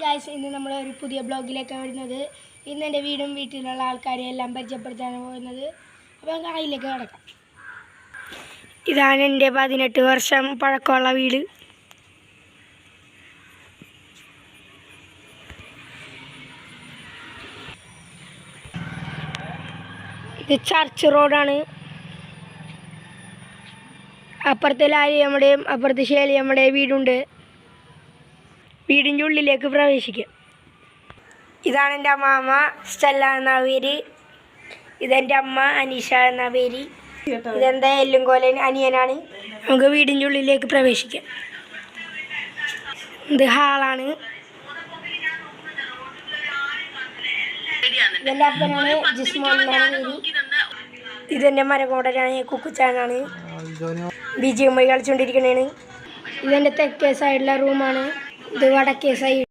Guys, ഇന്ന് നമ്മൾ ഒരു പുതിയ ബ്ലോഗിലേക്കാണ് വരുന്നത്. ഇന്ന് എൻ്റെ വീടും വീട്ടിലുള്ള ആൾക്കാരെ എല്ലാം പരിചയപ്പെടുത്താൻ പോകുന്നത്. അപ്പോൾ കടയിലേക്ക് കിടക്കാം. ഇതാണ് എൻ്റെ 18 വർഷം പഴക്കമുള്ള വീട്. ഇത് ചർച്ച് റോഡാണ്. അപ്പുറത്തെ ലാലിയമ്മയുടെയും അപ്പുറത്തെ ശേലിയമ്മയുടെയും വീടുണ്ട്. വീടിൻ്റെ ഉള്ളിലേക്ക് പ്രവേശിക്കാം. ഇതാണ് എൻ്റെ അമ്മാമ്മ സ്റ്റെല്ല എന്ന പേര്. ഇതെൻ്റെ അമ്മ അനീഷ എന്ന പേര്. ഇതെന്താ എല്ലുംകോലൻ അനിയനാണ്. നമുക്ക് വീടിൻ്റെ ഉള്ളിലേക്ക് പ്രവേശിക്കാം. ഇത് ഹാളാണ്. ഇതെൻ്റെ അപ്പനാണ് ജിസ്മോൻ എന്നാണ് പേര്. ഇതെൻ്റെ മരകോടനായ കുക്കുച്ചാനാണ്. ബിജിഎം കളിച്ചുകൊണ്ടിരിക്കണേണ്. ഇതെൻ്റെ തെക്കേ സൈഡിലെ റൂമാണ്. ഇത് വടക്കേ സൈഡ്.